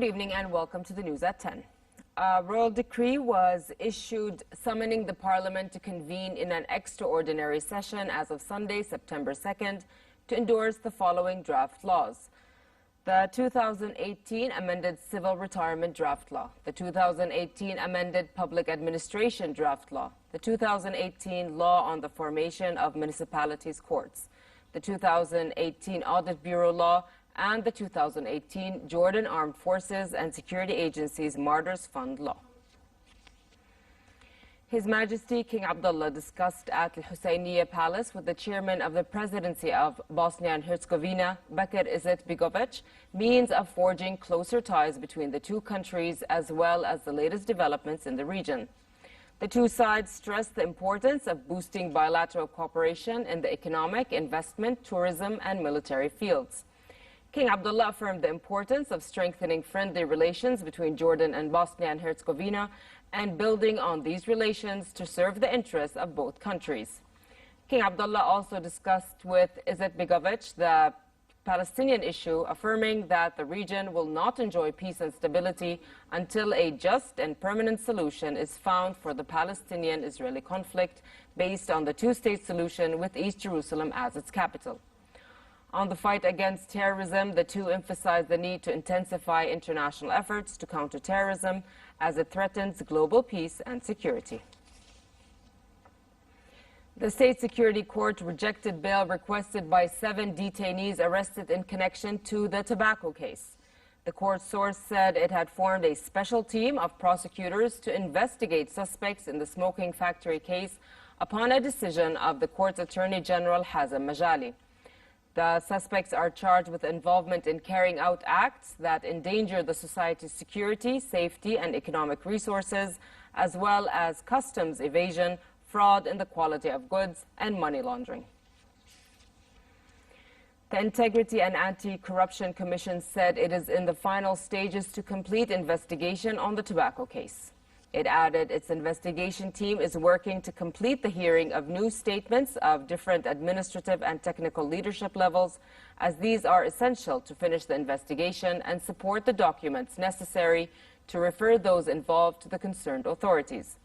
evening and welcome to the news at 10. A royal decree was issued summoning the Parliament to convene in an extraordinary session as of Sunday, September 2nd, to endorse the following draft laws. The 2018 amended Civil Retirement Draft Law, the 2018 amended Public Administration Draft Law, the 2018 Law on the Formation of Municipalities Courts, the 2018 Audit Bureau Law, and the 2018 Jordan Armed Forces and Security Agencies Martyrs Fund Law. His Majesty King Abdullah discussed at Al Husseiniya Palace with the chairman of the presidency of Bosnia and Herzegovina, Bakir Izetbegovic, means of forging closer ties between the two countries as well as the latest developments in the region. The two sides stressed the importance of boosting bilateral cooperation in the economic, investment, tourism, and military fields. King Abdullah affirmed the importance of strengthening friendly relations between Jordan and Bosnia and Herzegovina and building on these relations to serve the interests of both countries. King Abdullah also discussed with Izetbegovic the Palestinian issue, affirming that the region will not enjoy peace and stability until a just and permanent solution is found for the Palestinian-Israeli conflict based on the two-state solution with East Jerusalem as its capital. On the fight against terrorism, the two emphasized the need to intensify international efforts to counter terrorism as it threatens global peace and security. The State Security Court rejected bail requested by 7 detainees arrested in connection to the tobacco case. The court source said it had formed a special team of prosecutors to investigate suspects in the smoking factory case upon a decision of the court's Attorney General Hazem Majali. The suspects are charged with involvement in carrying out acts that endanger the society's security, safety, and economic resources, as well as customs evasion, fraud in the quality of goods, and money laundering. The Integrity and Anti-Corruption Commission said it is in the final stages to complete investigation on the tobacco case. It added its investigation team is working to complete the hearing of new statements of different administrative and technical leadership levels, as these are essential to finish the investigation and support the documents necessary to refer those involved to the concerned authorities.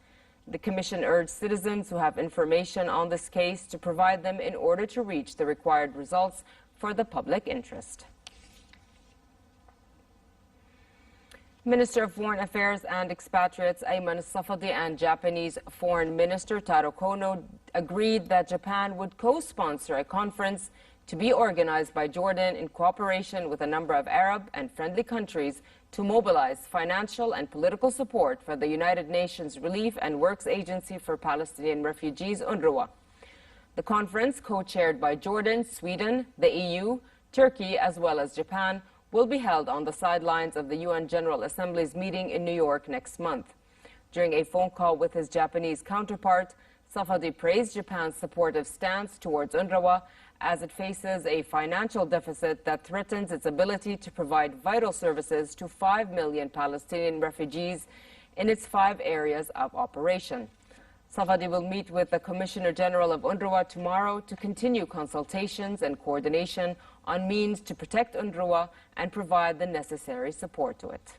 The Commission urged citizens who have information on this case to provide them in order to reach the required results for the public interest. Minister of Foreign Affairs and Expatriates Ayman Safadi and Japanese Foreign Minister Taro Kono agreed that Japan would co-sponsor a conference to be organized by Jordan in cooperation with a number of Arab and friendly countries to mobilize financial and political support for the United Nations Relief and Works Agency for Palestinian Refugees, UNRWA. The conference, co-chaired by Jordan, Sweden, the EU, Turkey, as well as Japan, will be held on the sidelines of the UN General Assembly's meeting in New York next month. During a phone call with his Japanese counterpart, Safadi praised Japan's supportive stance towards UNRWA as it faces a financial deficit that threatens its ability to provide vital services to 5 million Palestinian refugees in its 5 areas of operation. Safadi will meet with the Commissioner General of UNRWA tomorrow to continue consultations and coordination on means to protect UNRWA and provide the necessary support to it.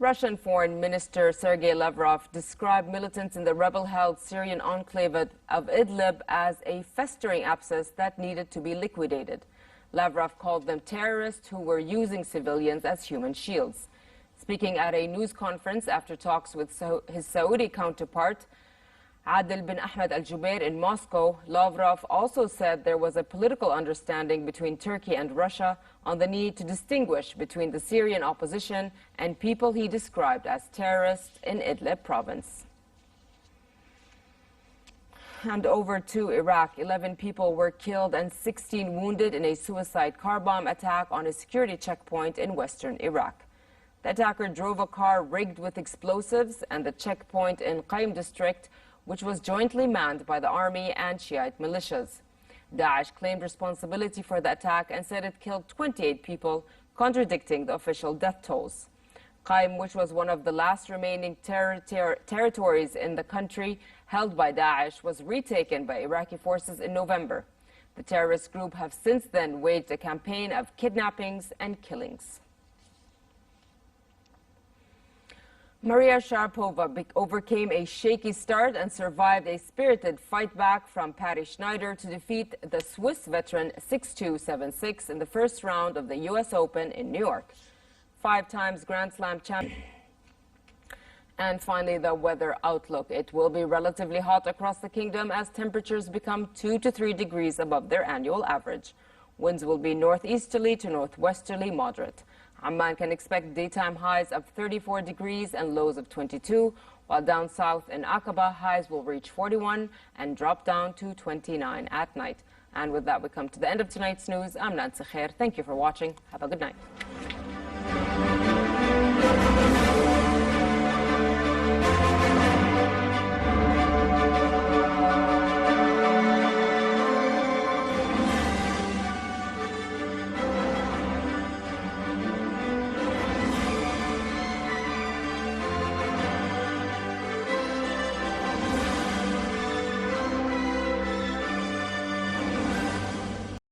Russian Foreign Minister Sergei Lavrov described militants in the rebel-held Syrian enclave of Idlib as a festering abscess that needed to be liquidated. Lavrov called them terrorists who were using civilians as human shields. Speaking at a news conference after talks with his Saudi counterpart, Adel bin Ahmed al-Jubair in Moscow, Lavrov also said there was a political understanding between Turkey and Russia on the need to distinguish between the Syrian opposition and people he described as terrorists in Idlib province. And over to Iraq, 11 people were killed and 16 wounded in a suicide car bomb attack on a security checkpoint in western Iraq. The attacker drove a car rigged with explosives and the checkpoint in Qaim district, which was jointly manned by the army and Shiite militias. Daesh claimed responsibility for the attack and said it killed 28 people, contradicting the official death tolls. Qaim, which was one of the last remaining territories in the country held by Daesh, was retaken by Iraqi forces in November. The terrorist group have since then waged a campaign of kidnappings and killings. Maria Sharapova overcame a shaky start and survived a spirited fight back from Patty Schneider to defeat the Swiss veteran 6-2, 7-6 in the first round of the U.S. Open in New York. 5 times Grand Slam champion. And finally, the weather outlook. It will be relatively hot across the kingdom as temperatures become 2 to 3 degrees above their annual average. Winds will be northeasterly to northwesterly moderate. Amman can expect daytime highs of 34 degrees and lows of 22, while down south in Aqaba, highs will reach 41 and drop down to 29 at night. And with that, we come to the end of tonight's news. I'm Nancy Khair. Thank you for watching. Have a good night.